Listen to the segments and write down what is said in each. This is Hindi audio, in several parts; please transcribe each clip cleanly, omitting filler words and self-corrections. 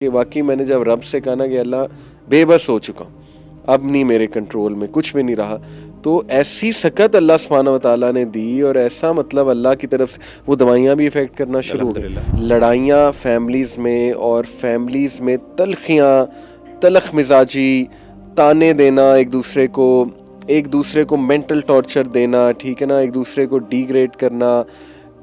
कि वाकई मैंने जब रब से कहा ना कि अल्लाह बेबस हो चुका हूँ, अब नहीं मेरे कंट्रोल में, कुछ भी नहीं रहा, तो ऐसी सकत अल्लाह सुब्हानहू व तआला ने दी और ऐसा मतलब अल्लाह की तरफ से वो दवाइयाँ भी इफ़ेक्ट करना शुरू हो गई। लड़ाइयाँ फैमिलीज़ में और फैमिलीज़ में तलखियाँ, तलख मिजाजी, ताने देना एक दूसरे को मेंटल टॉर्चर देना, ठीक है ना, एक दूसरे को डिग्रेड करना,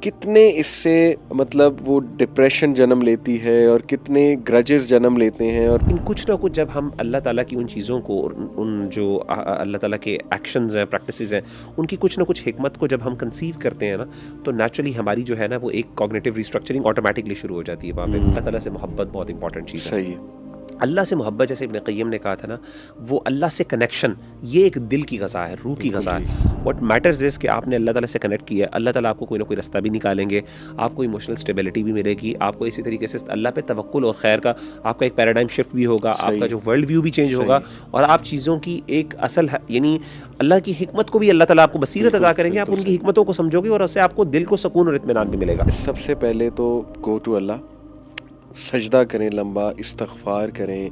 कितने इससे मतलब वो डिप्रेशन जन्म लेती है और कितने ग्रजेस जन्म लेते हैं। और लेकिन कुछ ना कुछ जब हम अल्लाह ताला की उन चीज़ों को और उन जो अल्लाह ताला के एक्शंस हैं, प्रैक्टिसेस हैं, उनकी कुछ ना कुछ हिकमत को जब हम कंसीव करते हैं ना, तो नेचुरली हमारी जो है ना वो एक कॉग्निटिव रिस्ट्रक्चरिंग ऑटोमेटिकली शुरू हो जाती है वहाँ पे। अल्लाह ताला से मोहब्बत बहुत इंपॉर्टेंट चीज़ है। सही है। अल्लाह से मोहब्बत, जैसे इब्न क़य्यिम ने कहा था ना, वो अल्लाह से कनेक्शन, ये एक दिल की ग़ज़ा है, रूह की ग़ज़ा है। व्हाट मैटर्स इज़ कि आपने अल्लाह ताला से कनेक्ट किया है, अल्लाह ताला आपको कोई ना कोई रास्ता भी निकालेंगे, आपको इमोशनल स्टेबिलिटी भी मिलेगी, आपको इसी तरीके से अल्लाह पे तवक्कुल और खैर का आपका एक पैराडाइम शिफ्ट भी होगा, आपका जो वर्ल्ड व्यू भी चेंज होगा और आप चीज़ों की एक असल यानी अल्लाह की हिकमत को भी अल्लाह ताला आपको बसीरत अता करेंगे, आप उनकी हिकमतों को समझोगे और उससे आपको दिल को सुकून और इत्मीनान भी मिलेगा। सबसे पहले तो गो टू अल्लाह, सजदा करें लंबा, इस्तग़फ़ार करें,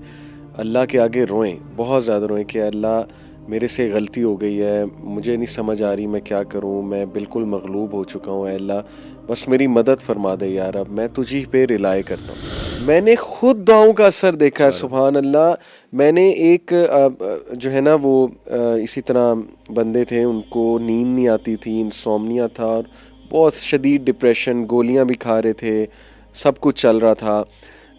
अल्लाह के आगे रोएं, बहुत ज़्यादा रोएं कि अल्लाह मेरे से गलती हो गई है, मुझे नहीं समझ आ रही मैं क्या करूं, मैं बिल्कुल मगलूब हो चुका हूं, अल्लाह बस मेरी मदद फरमा दे यार, अब मैं तुझी पे रिलाय करता हूं। मैंने खुद दुआओं का असर देखा है, सुभान अल्लाह। मैंने एक जो है ना वो इसी तरह बंदे थे, उनको नींद नहीं आती थी, इंसोम्निया था और बहुत शदीद डिप्रेशन, गोलियां भी खा रहे थे, सब कुछ चल रहा था।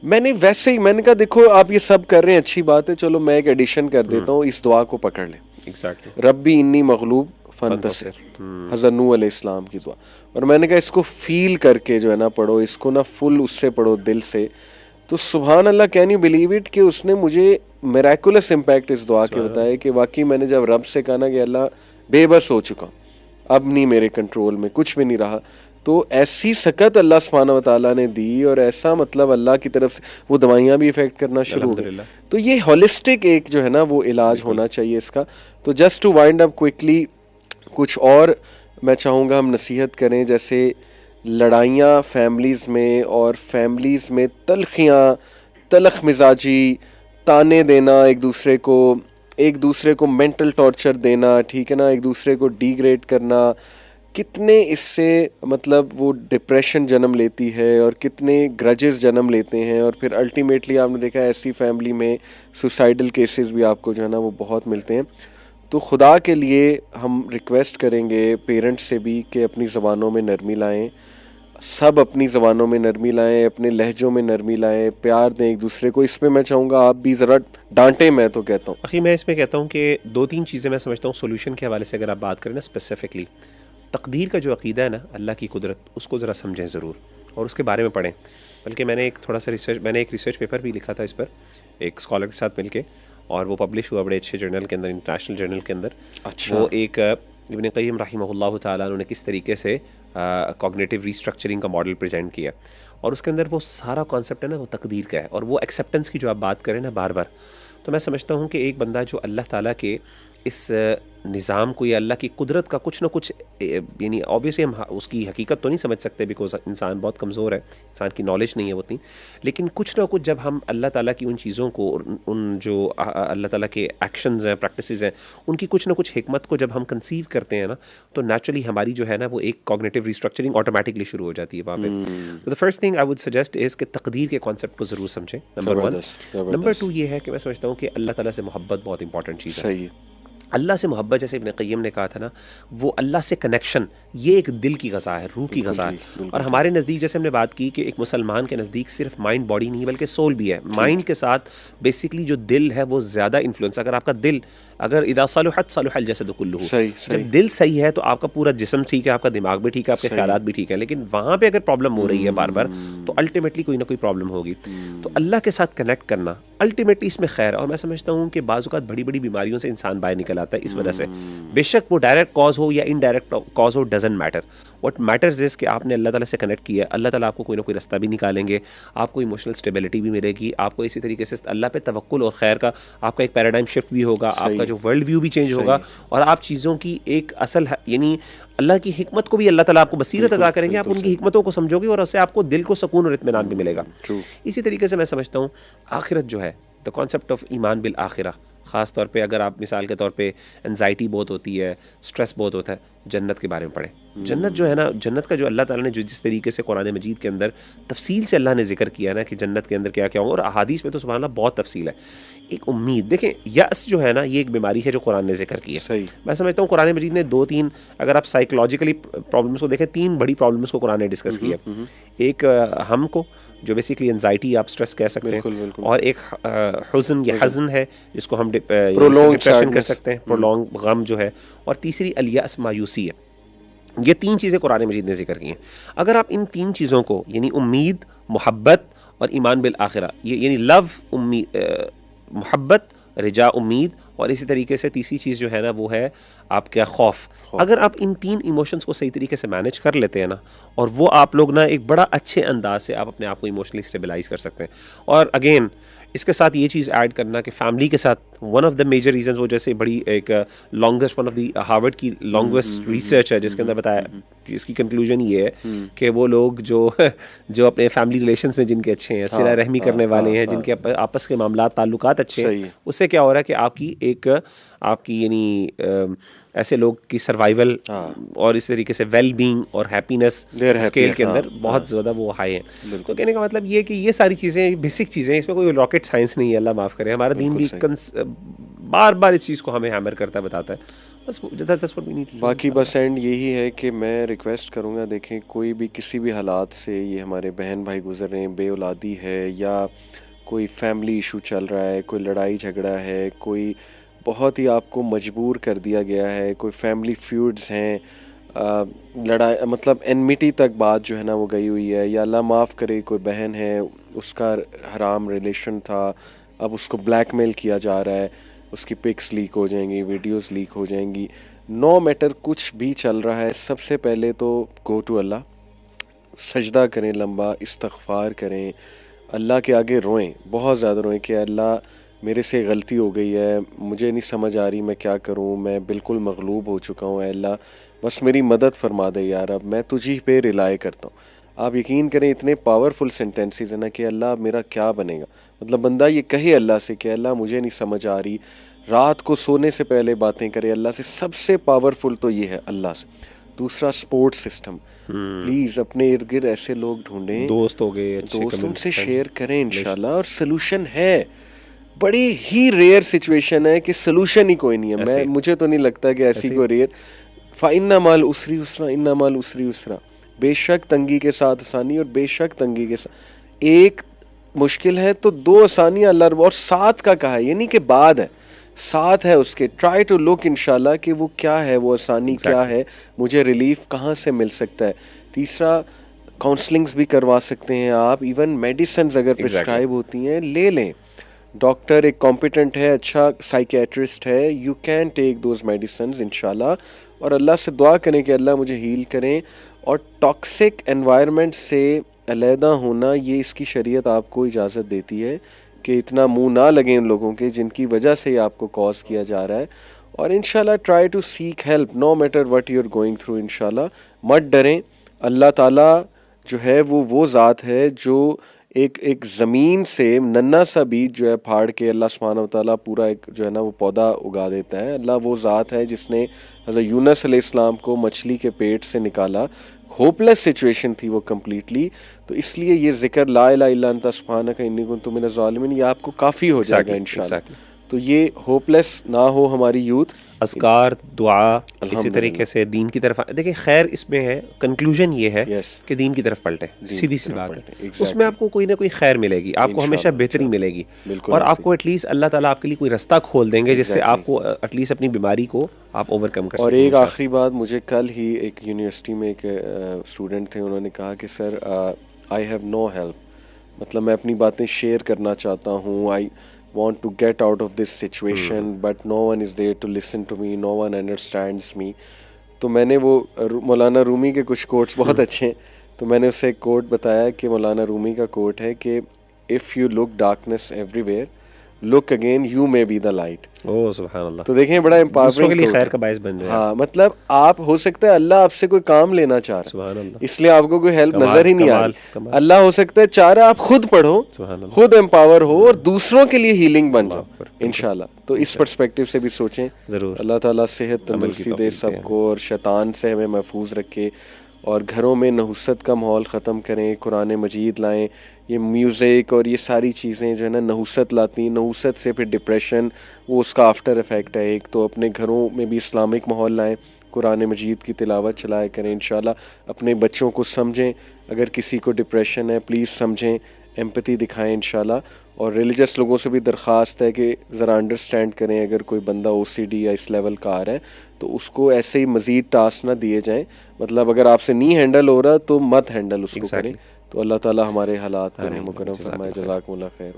मैंने वैसे ही मैंने कहा देखो आप ये सब कर रहे हैं, अच्छी बात है, चलो मैं एक एडिशन कर देता हूँ, इस दुआ को पकड़ लें, एग्जैक्टली। रब्बी इन्नी मगलूब फंतसिर, हज़रत नूह अलैहिस्सलाम की दुआ। और मैंने कहा इसको फील करके जो है ना पढ़ो, इसको ना फुल उससे पढ़ो, दिल से। तो सुभान अल्लाह, कैन यू बिलीव इट कि उसने मुझे मिरेकुलस इम्पैक्ट इस दुआ के बताया कि वाकई मैंने जब रब से कहा ना कि अल्लाह बेबस हो चुका हूँ, अब नहीं मेरे कंट्रोल में, कुछ भी नहीं रहा, तो ऐसी सकत अल्लाह सुब्हानहू व तआला ने दी और ऐसा मतलब अल्लाह की तरफ से वो दवाइयाँ भी इफ़ेक्ट करना शुरू हो गई। तो ये होलिस्टिक एक जो है ना वो इलाज होना चाहिए इसका। तो just to wind up quickly, कुछ और मैं चाहूँगा हम नसीहत करें, जैसे लड़ाइयाँ फैमिलीज़ में और फैमिलीज़ में तलखियाँ, तलख मिजाजी, ताने देना, एक दूसरे को मेंटल टॉर्चर देना, ठीक है ना, एक दूसरे को डिग्रेड करना, कितने इससे मतलब वो डिप्रेशन जन्म लेती है और कितने ग्रजेस जन्म लेते हैं। और फिर अल्टीमेटली आपने देखा है ऐसी फैमिली में सुसाइडल केसेस भी आपको जो है ना वो बहुत मिलते हैं। तो खुदा के लिए हम रिक्वेस्ट करेंगे पेरेंट्स से भी कि अपनी ज़बानों में नरमी लाएं, सब अपनी ज़बानों में नरमी लाएं, अपने लहजों में नरमी लाएं, प्यार दें एक दूसरे को। इसमें मैं चाहूँगा आप भी ज़रा डांटें, मैं तो कहता हूँ। आखिर मैं इसमें कहता हूँ कि दो तीन चीज़ें मैं समझता हूँ सोल्यूशन के हवाले से, अगर आप बात करें ना स्पेसिफिकली, तकदीर का जो अकीदा है ना, अल्लाह की कुदरत, उसको ज़रा समझें ज़रूर और उसके बारे में पढ़ें। बल्कि मैंने एक रिसर्च पेपर भी लिखा था इस पर एक स्कॉलर के साथ मिलके, और वो पब्लिश हुआ बड़े अच्छे जर्नल के अंदर, इंटरनेशनल जर्नल के अंदर। अच्छा। वो एक इब्न क़य्यिम रहमहुल्लाह ताला उन्होंने किस तरीके से कॉग्निटिव रीस्ट्रक्चरिंग का मॉडल प्रेजेंट किया, और उसके अंदर वो सारा कॉन्सेप्ट है ना वो तकदीर का है, और वो एक्सेप्टेंस की जो आप बात करें ना बार बार, तो मैं समझता हूँ कि एक बंदा जो अल्लाह ताला के इस निज़ाम को या अल्लाह की कुदरत का कुछ ना कुछ, यानी ऑब्वियसली हम उसकी हकीकत तो नहीं समझ सकते बिकॉज इंसान बहुत कमज़ोर है, इंसान की नॉलेज नहीं है वो उतनी, लेकिन कुछ ना कुछ जब हम अल्लाह ताला की उन चीज़ों को और उन जो अल्लाह ताला के एक्शंस हैं, प्रैक्टिसेस हैं, उनकी कुछ ना कुछ हिकमत को जब हम कंसीव करते हैं ना, तो नेचुरली हमारी जो है ना वो एक कॉग्निटिव रिस्ट्रक्चरिंग ऑटोमेटिकली शुरू हो जाती है वहाँ पे। तो the first thing I would suggest is कि तकदीर के कॉन्सेप्ट को ज़रूर समझें, नंबर वन। नंबर टू ये है कि मैं समझता हूँ कि अल्लाह ताला से मोहब्बत बहुत इंपॉर्टेंट चीज़ है। सही। अल्लाह से मोहब्बत, जैसे इब्न क़य्यिम ने कहा था ना, वो अल्लाह से कनेक्शन, ये एक दिल की ग़ज़ा है, रूह की ग़ज़ा है। और हमारे नज़दीक जैसे हमने बात की कि एक मुसलमान के नज़दीक सिर्फ माइंड बॉडी नहीं बल्कि सोल भी है। माइंड के साथ बेसिकली जो दिल है वो ज़्यादा इन्फ्लुएंस, अगर आपका दिल अगर इदा सलुहत सलुहल जसदु कुल्लुहु, जब दिल सही है तो आपका पूरा जिस्म ठीक है, आपका दिमाग भी ठीक है, आपके ख्यालात भी ठीक है। लेकिन वहाँ पे अगर प्रॉब्लम हो रही है बार बार, तो अल्टीमेटली कोई ना कोई प्रॉब्लम होगी। तो अल्लाह के साथ कनेक्ट करना अल्टीमेटली इसमें खैर है। और मैं समझता हूँ कि बाज़ बड़ी बड़ी बीमारियों से इंसान बाहर निकल आता है इस वजह से, बेशक वो डायरेक्ट कॉज हो या इनडायरेक्ट कॉज हो, doesn't matter. What matters is कि आपने अल्लाह ताला से कनेक्ट किया, अल्लाह ताला आपको कोई ना कोई रास्ता भी निकालेंगे, आपको इमोशनल स्टेबिलिटी भी मिलेगी, आपको इसी तरीके से अल्लाह पे तवक्कुल और खैर का आपका एक पैराडाइम शिफ्ट भी होगा, आपका जो वर्ल्ड व्यू भी चेंज होगा, और आप चीज़ों की एक असल यानी अल्लाह की हिकमत को भी अल्लाह ताला आपको बसीरत अदा करेंगे, आप उनकी हिकमतों को समझोगे और उससे आपको दिल को सुकून और इत्मीनान भी मिलेगा। इसी तरीके से मैं समझता हूँ आखिरत जो है, द कॉन्सेप्ट ऑफ ईमान बिल आखिरा, ख़ास तौर पे अगर आप मिसाल के तौर पे एनजाइटी बहुत होती है, स्ट्रेस बहुत होता है, जन्नत के बारे में पढ़ें। जन्नत जो है ना, जन्नत का जो अल्लाह ताला ने जो जिस तरीके से कुरान मजीद के अंदर तफसील से अल्लाह ने जिक्र किया ना कि जन्नत के अंदर क्या क्या होगा, और अहादीस में तो सुभान अल्लाह बहुत तफसील है। एक उम्मीद, देखें यअस जो है ना, ये एक बीमारी है जो कुरान ने जिक्र की है। मैं समझता हूँ कुरान मजीद ने 2-3, अगर आप साइकोलॉजिकली प्रॉब्लम्स को देखें, 3 बड़ी प्रॉब्लम्स को कुरान ने डिस्कस किया। एक हमको जो बेसिकली एंजाइटी आप स्ट्रेस कह सकते हैं, और एक हुज़न या हज़न है जिसको हम डिप्रेशन कह सकते हैं, प्रोलॉन्ग गम जो है, और तीसरी अल-यअस मायूसी है। ये 3 चीज़ें कुरान मजीद ने जिक्र की हैं। अगर आप इन 3 चीज़ों को, यानी उम्मीद, मोहब्बत और ईमान बिल आखिरा, ये यानी लव, उम्मीद, मोहब्बत, रिजा, उम्मीद, और इसी तरीके से तीसरी चीज़ जो है ना वो है आपका खौफ, अगर आप इन 3 इमोशंस को सही तरीके से मैनेज कर लेते हैं ना, और वो आप लोग ना एक बड़ा अच्छे अंदाज से आप अपने आप को इमोशनली स्टेबलाइज कर सकते हैं। और अगेन इसके साथ ये चीज़ ऐड करना कि फैमिली के साथ one of the major reasons, वो जैसे बड़ी एक longest, one of the Harvard की लॉन्गेस्ट रिसर्च है जिसके अंदर बताया कि इसकी कंक्लूजन ये है कि वो लोग जो जो अपने फैमिली रिलेशंस में जिनके अच्छे हैं, सिला रहमी करने वाले हैं, जिनके आपस के मामला ताल्लुकात अच्छे हैं, उससे क्या हो रहा है कि आपकी यानी ऐसे लोग की सर्वाइवल और इस तरीके से वेल बीइंग और हैप्पीनेस स्केल के अंदर बहुत ज़्यादा वो हाई है। तो कहने का मतलब ये कि ये सारी चीज़ें बेसिक चीज़ें हैं, इसमें कोई रॉकेट साइंस नहीं है, अल्लाह माफ़ करे। हमारा दीन भी बार बार इस चीज़ को हमें हैमर करता बताता है, बस बाकी बस एंड यही है कि मैं रिक्वेस्ट करूँगा, देखें कोई भी किसी भी हालात से, ये हमारे बहन भाई गुजर रहे हैं, बेऔलादी है या कोई फैमिली इशू चल रहा है, कोई लड़ाई झगड़ा है, कोई बहुत ही आपको मजबूर कर दिया गया है, कोई फैमिली फ्यूड्स हैं, लड़ाई मतलब एनमिटी तक बात जो है ना वो गई हुई है, या अल्लाह माफ़ करे कोई बहन है उसका हराम रिलेशन था, अब उसको ब्लैकमेल किया जा रहा है, उसकी पिक्स लीक हो जाएंगी, वीडियोस लीक हो जाएंगी, नो मैटर कुछ भी चल रहा है, सबसे पहले तो गो टू अल्लाह, सजदा करें लंबा, इस्तग़फ़ार करें, अल्लाह के आगे रोएं, बहुत ज़्यादा रोएं कि अल्लाह मेरे से गलती हो गई है, मुझे नहीं समझ आ रही मैं क्या करूं, मैं बिल्कुल मगलूब हो चुका हूं, अल्लाह बस मेरी मदद फरमा दे यार, अब मैं तुझी पे रिलाय करता हूं। आप यकीन करें इतने पावरफुल सेंटेंसेस है ना कि अल्लाह मेरा क्या बनेगा, मतलब बंदा ये कहे अल्लाह से कि अल्लाह मुझे नहीं समझ आ रही, रात को सोने से पहले बातें करे अल्लाह से, सबसे पावरफुल तो ये है अल्लाह से। दूसरा सपोर्ट सिस्टम, प्लीज़ अपने इर्द गिर्द ऐसे लोग ढूंढें, दोस्त हो गए, दोस्त, उनसे शेयर करें इंशाल्लाह, और सोल्यूशन है। बड़ी ही रेयर सिचुएशन है कि सोल्यूशन ही कोई नहीं है, मुझे तो नहीं लगता कि ऐसी कोई रेयर, इन्ना माल उसरी उसरा, इन्ना माल उसरी उसरा, बेशक तंगी के साथ आसानी और बेशक तंगी के साथ एक मुश्किल है तो 2 आसानियां अल्लाह, और साथ का कहा है, ये नहीं कि बाद है, साथ है उसके, ट्राई टू लुक इंशाल्लाह कि वो क्या है, वो आसानी क्या है, मुझे रिलीफ कहाँ से मिल सकता है। तीसरा काउंसलिंग्स भी करवा सकते हैं आप, इवन मेडिसिन अगर प्रिस्क्राइब होती हैं ले लें, डॉक्टर एक कॉम्पिटेंट है, अच्छा साइकेट्रिस्ट है, you can take those medicine इंशाल्लाह, और अल्लाह से दुआ करें कि अल्लाह मुझे हील करें। और टॉक्सिक एनवायरनमेंट से अलहदा होना, ये इसकी शरीयत आपको इजाज़त देती है कि इतना मुंह ना लगे उन लोगों के जिनकी वजह से आपको कॉज किया जा रहा है, और इंशाल्लाह try to seek help no matter what you are going through, इंशाल्लाह मत डरें। अल्लाह ताला जो है वो ज़ात है जो एक ज़मीन से नन्ना सा बीज जो है फाड़ के अल्लाह सुब्हानहू व तआला पूरा एक जो है ना वो पौधा उगा देता है। अल्लाह वो ज़ात है जिसने हज़रत यूनुस अलैहिस्सलाम को मछली के पेट से निकाला, होपलेस सिचुएशन थी वो कम्प्लीटली, तो इसलिए ये जिक्र ला इलाहा इल्ला अंता सुब्हानका इन्नी कुन्तु मिनज़ ज़ालिमीन ये आपको काफ़ी हो जाएगा इंशाअल्लाह। तो ये होपलेस ना हो हमारी यूथ, अज़कार, दुआ, इसी तरीके से दीन की तरफ देखिए। खैर इसमें है, कंक्लूजन ये है कि दीन की तरफ पलटे, सीधी सी बात है, उसमें आपको कोई ना कोई खैर मिलेगी, आपको हमेशा बेहतरी मिलेगी, और आपको एटलीस्ट अल्लाह ताला आपके लिए कोई रास्ता खोल देंगे जिससे आपको एटलीस्ट अपनी बीमारी को आप ओवरकम कर सकें। और एक आखिरी बात, मुझे कल ही एक यूनिवर्सिटी में एक स्टूडेंट थे, उन्होंने कहा कि sir I have no help, मतलब मैं अपनी बातें शेयर करना चाहता हूँ, आई want to get out of this situation but no one is there to listen to me, no one understands me। तो मैंने वो मौलाना रूमी के कुछ कोट्स बहुत अच्छे हैं, तो मैंने उससे एक कोट बताया कि मौलाना रूमी का कोट है कि if you look darkness everywhere look again, you may be the light. Oh सुभान अल्लाह। तो देखें बड़ा दूसरों के लिए एम्पावरिंग खैर का बायस बन जाए। हाँ, मतलब आप हो सकता है अल्लाह आपसे कोई काम लेना चाह रहा सुभान है, अल्लाह। इसलिए आपको कोई हेल्प कमाल नजर ही नहीं आ कमाल रही। कमाल। अल्लाह हो सकता है चाह रहा है आप खुद पढ़ो, सुभान अल्लाह। खुद एम्पावर हो और दूसरों के लिए हीलिंग बन अल्लाह जाओ अकबर, बिल्कुल। इंशाल्लाह। तो इस इंशाल्लाह। पर्सपेक्टिव से भी सोचें। ज़रूर। अल्लाह ताला सेहत अमल की तंदुरुस्ती दे तौफीक दे। सबको और शैतान से हमें महफूज रखे, और घरों में नहुसत का माहौल ख़त्म करें, कुरान मजीद लाएं। ये म्यूज़िक और ये सारी चीज़ें जो है ना नहुसत लाती हैं, नहुसत से फिर डिप्रेशन, वो उसका आफ्टर इफ़ेक्ट है एक। तो अपने घरों में भी इस्लामिक माहौल लाएं, कुरान मजीद की तिलावत चलाया करें इंशाल्लाह। अपने बच्चों को समझें, अगर किसी को डिप्रेशन है प्लीज़ समझें, एम्पैथी दिखाएं इंशाल्लाह। और रिलीजियस लोगों से भी दरख्वास्त है कि ज़रा अंडरस्टैंड करें, अगर कोई बंदा OCD या इस लेवल का आ रहा है तो उसको ऐसे ही मज़ीद टास्क ना दिए जाएं। मतलब अगर आपसे नहीं हैंडल हो रहा तो मत हैंडल उसको करें। तो अल्लाह ताला हमारे हालात पर आमीन, रहम करम फरमाए। जज़ाकल्लाह खैर। जज़ाकुमुल्लाह खैर।